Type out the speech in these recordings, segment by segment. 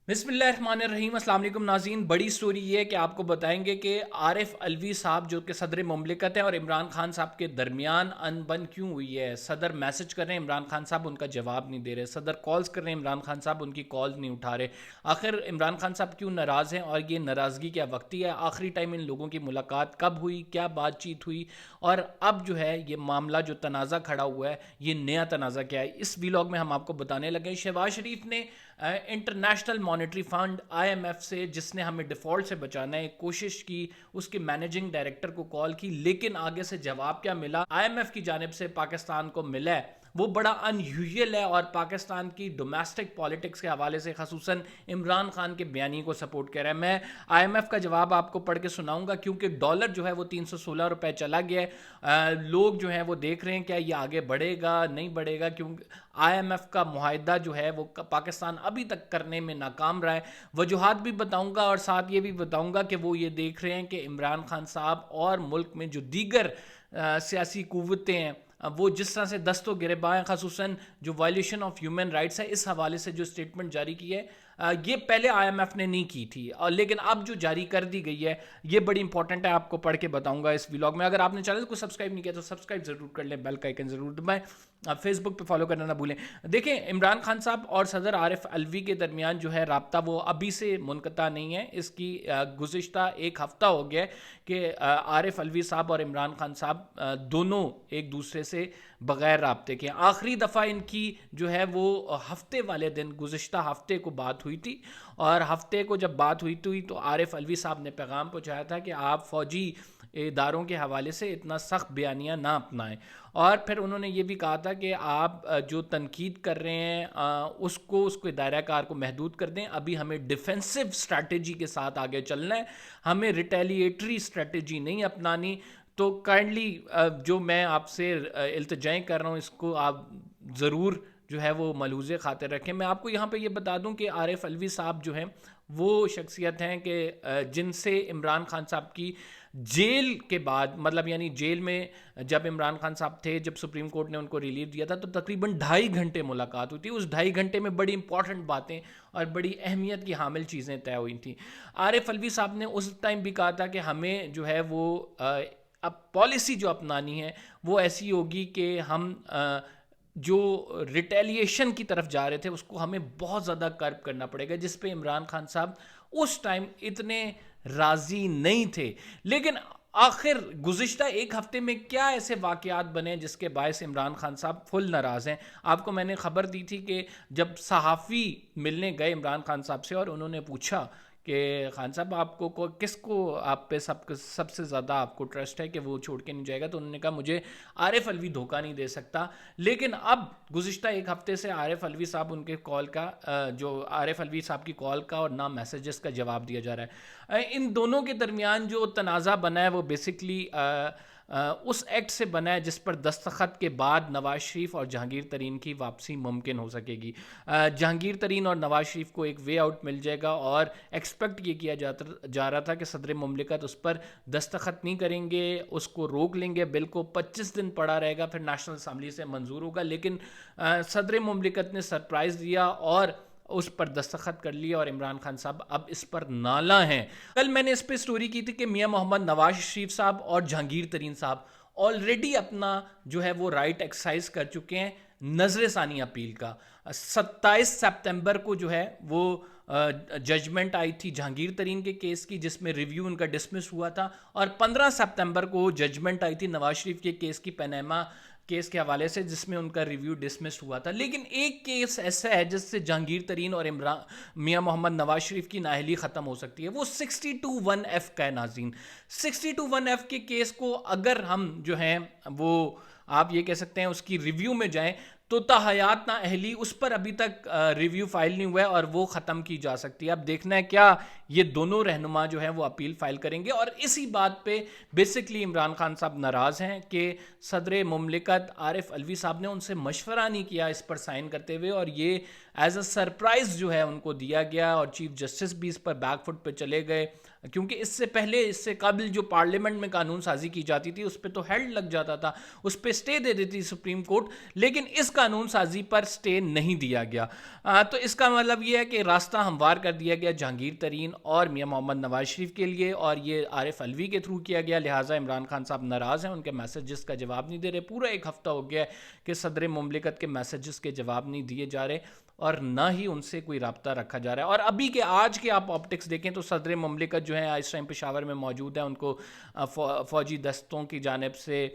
बिस्मिल्लाहिर्रहमानिर्रहीम। अस्सलाम वालेकुम नाज़रीन। बड़ी स्टोरी ये है कि आपको बताएंगे कि आरिफ अलवी साहब जो कि सदर मुमलिकत हैं और इमरान खान साहब के दरमियान अनबन क्यों हुई है। सदर मैसेज कर रहे हैं, इमरान खान साहब उनका जवाब नहीं दे रहे। सदर कॉल्स कर रहे हैं, इमरान खान साहब उनकी कॉल नहीं उठा रहे। आखिर इमरान खान साहब क्यों नाराज़ हैं और ये नाराज़गी क्या वक्ती है। आखिरी टाइम इन लोगों की मुलाकात कब हुई, क्या बातचीत हुई और अब जो है ये मामला जो तनाज़ा खड़ा हुआ है, ये नया तनाज़ा क्या है, इस वीलॉग में हम आपको बताने लगे। शहबाज शरीफ ने इंटरनेशनल मॉनेटरी फंड आईएमएफ से, जिसने हमें डिफ़ॉल्ट से बचाना है, कोशिश की। उसके मैनेजिंग डायरेक्टर को कॉल की, लेकिन आगे से जवाब क्या मिला आईएमएफ की जानिब से पाकिस्तान को मिला है वो बड़ा अनयूजुअल है और पाकिस्तान की डोमेस्टिक पॉलिटिक्स के हवाले से खसूसन इमरान खान के बयानी को सपोर्ट कर रहा है। मैं आईएमएफ का जवाब आपको पढ़ के सुनाऊंगा क्योंकि डॉलर जो है वो 316 रुपए चला गया है। लोग जो हैं वो देख रहे हैं क्या ये आगे बढ़ेगा नहीं बढ़ेगा, क्योंकि आईएमएफ का मुआहदा जो है वो पाकिस्तान अभी तक करने में नाकाम रहा है। वजूहात भी बताऊंगा और साथ ये भी बताऊंगा कि वो ये देख रहे हैं कि इमरान खान साहब और मुल्क में जो दीगर सियासी कुव्वतें हैं वो जिस तरह से दस्तों गिरबां हैं, खसूसन जो वायलेशन ऑफ ह्यूमन राइट्स है, इस हवाले से जो स्टेटमेंट जारी की है ये पहले आईएमएफ ने नहीं की थी और लेकिन अब जो जारी कर दी गई है ये बड़ी इंपॉर्टेंट है। आपको पढ़ के बताऊंगा इस व्लॉग में। अगर आपने चैनल को सब्सक्राइब नहीं किया तो सब्सक्राइब जरूर कर लें, बेल का आइकन जरूर दबाएं, आप फेसबुक पे फॉलो करना ना भूलें। देखें, इमरान खान साहब और सदर आरिफ अलवी के दरमियान जो है राब्ता वो अभी से मुनक़ता नहीं है। इसकी गुज़िश्ता एक हफ़्ता हो गया कि आरिफ अलवी साहब और इमरान खान साहब दोनों एक दूसरे से बग़ैर राब्ते के। आखिरी दफ़ा इनकी जो है वो हफ्ते वाले दिन, गुज़िश्ता हफ्ते को बात हुई थी और हफ्ते को जब बात हुई थी तो आरिफ अलवी साहब ने पैगाम पहुँचाया था कि आप फ़ौजी इदारों के हवाले से इतना सख्त बयानिया ना अपनाएं। और फिर उन्होंने ये भी कहा था कि आप जो तनकीद कर रहे हैं उसको दायरा कार को महदूद कर दें। अभी हमें डिफेंसिव स्ट्रैटेजी के साथ आगे चलना है, हमें रिटेलिएटरी स्ट्रैटेजी नहीं अपनानी। तो काइंडली जो मैं आपसे इल्तिजाएं कर रहा हूँ इसको आप ज़रूर जो है वो मलूज़े खातिर रखें। मैं आपको यहाँ पे ये बता दूँ कि आरिफ अलवी साहब जो हैं वो शख्सियत हैं कि जिनसे इमरान खान साहब की जेल के बाद, मतलब यानी जेल में जब इमरान खान साहब थे, जब सुप्रीम कोर्ट ने उनको रिलीफ दिया था तो तकरीबन 2.5 घंटे मुलाकात हुई थी। उस 2.5 घंटे में बड़ी इंपॉर्टेंट बातें और बड़ी अहमियत की हामिल चीज़ें तय हुई थी। आरिफ अलवी साहब ने उस टाइम भी कहा था कि हमें जो है वो अब पॉलिसी जो अपनानी है वो ऐसी होगी कि हम जो रिटेलिएशन की तरफ जा रहे थे उसको हमें बहुत ज़्यादा कर्ब करना पड़ेगा, जिस पे इमरान खान साहब उस टाइम इतने राज़ी नहीं थे। लेकिन आखिर गुज़िश्ता एक हफ़्ते में क्या ऐसे वाक़यात बने जिसके बायस इमरान खान साहब फुल नाराज़ हैं। आपको मैंने ख़बर दी थी कि जब सहाफ़ी मिलने गए इमरान खान साहब से और उन्होंने पूछा कि खान साहब आपको किसको आप पे सबसे ज़्यादा आपको ट्रस्ट है कि वो छोड़ के नहीं जाएगा, तो उन्होंने कहा मुझे आरिफ अलवी धोखा नहीं दे सकता। लेकिन अब गुज़िश्ता एक हफ़्ते से आरिफ अलवी साहब उनके कॉल का जो आरिफ अलवी साहब की कॉल का और ना मैसेजेस का जवाब दिया जा रहा है। इन दोनों के दरमियान जो तनाज़ा बना है वो बेसिकली उस एक्ट से बना है जिस पर दस्तखत के बाद नवाज शरीफ और जहांगीर तरीन की वापसी मुमकिन हो सकेगी। जहांगीर तरीन और नवाज शरीफ को एक वे आउट मिल जाएगा और एक्सपेक्ट ये किया जा रहा था कि सदर मुमलिकत उस पर दस्तखत नहीं करेंगे, उसको रोक लेंगे। बिल को 25 दिन पड़ा रहेगा, फिर नेशनल असम्बली से मंजूर होगा। लेकिन सदर मुमलिकत ने सरप्राइज़ दिया और उस पर दस्तखत कर लिया और इमरान खान साहब अब इस पर नाला हैं। कल मैंने इस पर स्टोरी की थी कि मियां मोहम्मद नवाज शरीफ साहब और जहांगीर तरीन साहब ऑलरेडी अपना जो है वो राइट एक्सरसाइज कर चुके हैं नजर सानी अपील का। 27 सितंबर को जो है वो जजमेंट आई थी जहांगीर तरीन के केस की जिसमें रिव्यू उनका डिसमिस हुआ था और 15 सितंबर को जजमेंट आई थी नवाज शरीफ के केस की, पैनामा केस के हवाले से, जिसमें उनका रिव्यू डिसमिस हुआ था। लेकिन एक केस ऐसा है जिससे जहांगीर तरीन और इमरान मियां मोहम्मद नवाज शरीफ की नाअहली ख़त्म हो सकती है। वो 62(1)(f का है नाज़रीन। 62(1)(f के केस को अगर हम जो हैं वो आप ये कह सकते हैं उसकी रिव्यू में जाएं तो ताहयात ना अहली उस पर अभी तक रिव्यू फाइल नहीं हुआ है और वो ख़त्म की जा सकती है। अब देखना है क्या ये दोनों रहनुमा जो हैं वो अपील फाइल करेंगे। और इसी बात पे बेसिकली इमरान खान साहब नाराज़ हैं कि सदर मुमलिकत आरिफ अलवी साहब ने उनसे मशवरा नहीं किया इस पर साइन करते हुए और ये ایز اے سرپرائز جو ہے ان کو دیا گیا، اور چیف جسٹس بھی اس پر بیک فٹ پہ چلے گئے، کیونکہ اس سے پہلے، اس سے قبل جو پارلیمنٹ میں قانون سازی کی جاتی تھی اس پہ تو ہیلڈ لگ جاتا تھا، اس پہ سٹے دے دیتی سپریم کورٹ، لیکن اس قانون سازی پر سٹے نہیں دیا گیا۔ تو اس کا مطلب یہ ہے کہ راستہ ہموار کر دیا گیا جہانگیر ترین اور میاں محمد نواز شریف کے لیے، اور یہ عارف علوی کے تھرو کیا گیا، لہٰذا عمران خان صاحب ناراض ہیں، ان کے میسیجز کا جواب نہیں دے رہے۔ پورا ایک ہفتہ ہو گیا ہے کہ صدر مملکت کے میسیجز کے جواب نہیں دیے جا رہے، اور نہ ہی ان سے کوئی رابطہ رکھا جا رہا ہے۔ اور ابھی کے آج کے آپ آپٹکس دیکھیں تو صدر مملکت جو ہے اس ٹائم پشاور میں موجود ہے، ان کو فوجی دستوں کی جانب سے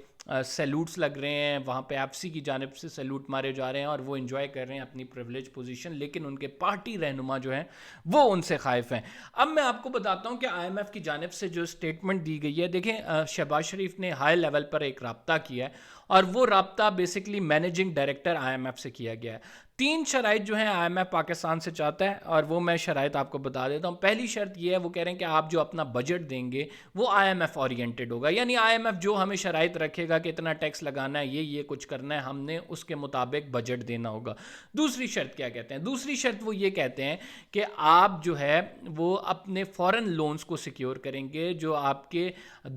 سیلوٹس لگ رہے ہیں، وہاں پہ ایف سی کی جانب سے سیلوٹ مارے جا رہے ہیں، اور وہ انجوائے کر رہے ہیں اپنی پریویلیج پوزیشن، لیکن ان کے پارٹی رہنما جو ہیں وہ ان سے خائف ہیں۔ اب میں آپ کو بتاتا ہوں کہ آئی ایم ایف کی جانب سے جو اسٹیٹمنٹ دی گئی ہے، دیکھیں شہباز شریف نے ہائی لیول پر ایک رابطہ کیا ہے، اور وہ رابطہ basically managing director I M F سے کیا گیا ہے۔ 3 شرائط جو ہیں آئی ایم ایف پاکستان سے چاہتا ہے، اور وہ میں شرائط آپ کو بتا دیتا ہوں۔ پہلی شرط یہ ہے، وہ کہہ رہے ہیں کہ آپ جو اپنا بجٹ دیں گے وہ آئی ایم ایف اورینٹڈ ہوگا، یعنی آئی ایم ایف جو ہمیں شرائط رکھے گا کہ اتنا ٹیکس لگانا ہے، یہ کچھ کرنا ہے، ہم نے اس کے مطابق بجٹ دینا ہوگا۔ دوسری شرط کیا کہتے ہیں؟ دوسری شرط وہ یہ کہتے ہیں کہ آپ جو ہے وہ اپنے فورن لونز کو سیکیور کریں گے جو آپ کے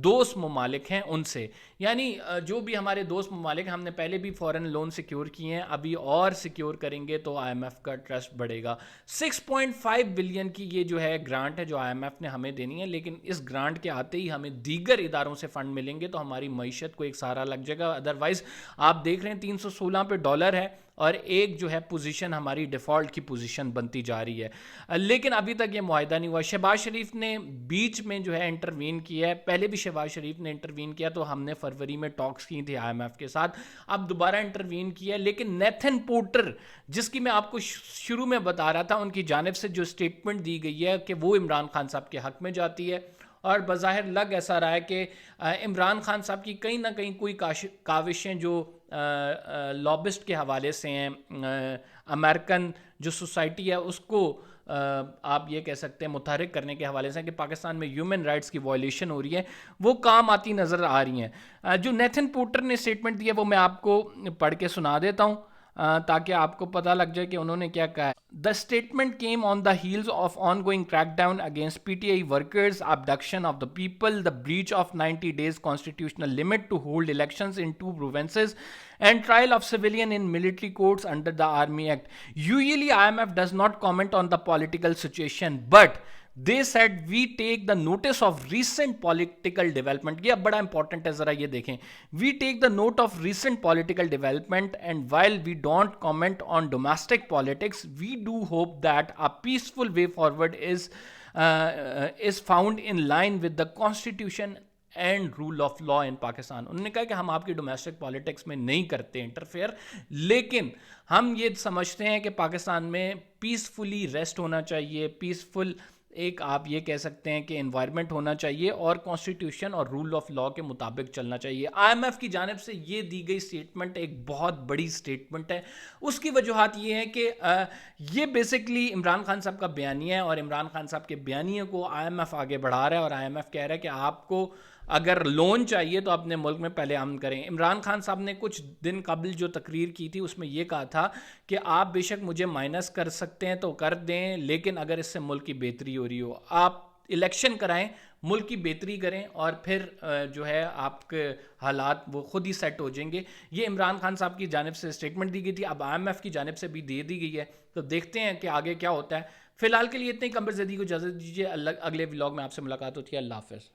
دوست ممالک ہیں ان سے، یعنی جو بھی ہمارے دوست ممالک ہیں، ہم نے پہلے بھی فورن لون سیکیور کیے ہیں، ابھی اور سیکیور کریں گے تو آئی ایم ایف کا ٹرسٹ بڑھے گا۔ 6.5 بلین کی یہ جو ہے گرانٹ ہے جو آئی ایم ایف نے ہمیں دینی ہے، لیکن اس گرانٹ کے آتے ہی ہمیں دیگر اداروں سے فنڈ ملیں گے تو ہماری معیشت کو ایک سہارا لگ جائے گا۔ ادروائز آپ دیکھ رہے ہیں 316 پہ ڈالر ہے، اور ایک جو ہے پوزیشن ہماری ڈیفالٹ کی پوزیشن بنتی جا رہی ہے، لیکن ابھی تک یہ معاہدہ نہیں ہوا۔ شہباز شریف نے بیچ میں جو ہے انٹروین کیا ہے، پہلے بھی شہباز شریف نے انٹروین کیا تو ہم نے فروری میں ٹاکس کی تھی آئی ایم ایف کے ساتھ، اب دوبارہ انٹروین کیا ہے، لیکن نیتھن پورٹر جس کی میں آپ کو شروع میں بتا رہا تھا، ان کی جانب سے جو اسٹیٹمنٹ دی گئی ہے کہ وہ عمران خان صاحب کے حق میں جاتی ہے، اور بظاہر لگ ایسا رہا ہے کہ عمران خان صاحب کی کہیں نہ کہیں کوئی کاوشیں جو لابسٹ کے حوالے سے ہیں، امریکن جو سوسائٹی ہے اس کو آپ یہ کہہ سکتے ہیں متحرک کرنے کے حوالے سے کہ پاکستان میں ہیومن رائٹس کی وائلیشن ہو رہی ہے، وہ کام آتی نظر آ رہی ہیں۔ جو نیتھن پورٹر نے اسٹیٹمنٹ دی ہے وہ میں آپ کو پڑھ کے سنا دیتا ہوں تاکہ آپ کو پتہ لگ جائے کہ انہوں نے کیا کہا ہے۔ The statement came on the heels of ongoing crackdown against PTI workers, abduction of the people, the breach of 90 days constitutional limit to hold elections in 2 provinces, and trial of civilian in military courts under the Army Act. Usually IMF does not comment on the political situation, but they said we take the notice of recent political development. یہ بڑا important ہے، ذرا یہ دیکھیں۔ We take the note of recent political development, and while we don't comment on domestic politics, we do hope that a peaceful way forward is found in line with the constitution and rule of law in Pakistan. انہوں نے کہا کہ ہم آپ کی domestic politics میں نہیں کرتے انٹرفیئر، لیکن ہم یہ سمجھتے ہیں کہ پاکستان میں پیسفلی ریسٹ ہونا چاہیے، پیسفل ایک آپ یہ کہہ سکتے ہیں کہ انوائرمنٹ ہونا چاہیے، اور کانسٹیٹیوشن اور رول آف لا کے مطابق چلنا چاہیے۔ آئی ایم ایف کی جانب سے یہ دی گئی اسٹیٹمنٹ ایک بہت بڑی اسٹیٹمنٹ ہے۔ اس کی وجوہات یہ ہے کہ یہ بیسکلی عمران خان صاحب کا بیانیہ ہے، اور عمران خان صاحب کے بیانیے کو آئی ایم ایف آگے بڑھا رہا ہے، اور آئی ایم ایف کہہ رہا ہے کہ آپ کو اگر لون چاہیے تو اپنے ملک میں پہلے امن کریں۔ عمران خان صاحب نے کچھ دن قبل جو تقریر کی تھی اس میں یہ کہا تھا کہ آپ بے شک مجھے مائنس کر سکتے ہیں تو کر دیں، لیکن اگر اس سے ملک کی بہتری ہو رہی ہو، آپ الیکشن کرائیں، ملک کی بہتری کریں، اور پھر جو ہے آپ کے حالات وہ خود ہی سیٹ ہو جائیں گے۔ یہ عمران خان صاحب کی جانب سے اسٹیٹمنٹ دی گئی تھی، اب آئی ایم ایف کی جانب سے بھی دے دی گئی ہے، تو دیکھتے ہیں کہ آگے کیا ہوتا ہے۔ فی الحال کے لیے اتنے، قمر زیدی کو اجازت دیجیے، اگلے ولاگ میں آپ سے ملاقات ہوتی ہے۔ اللہ حافظ۔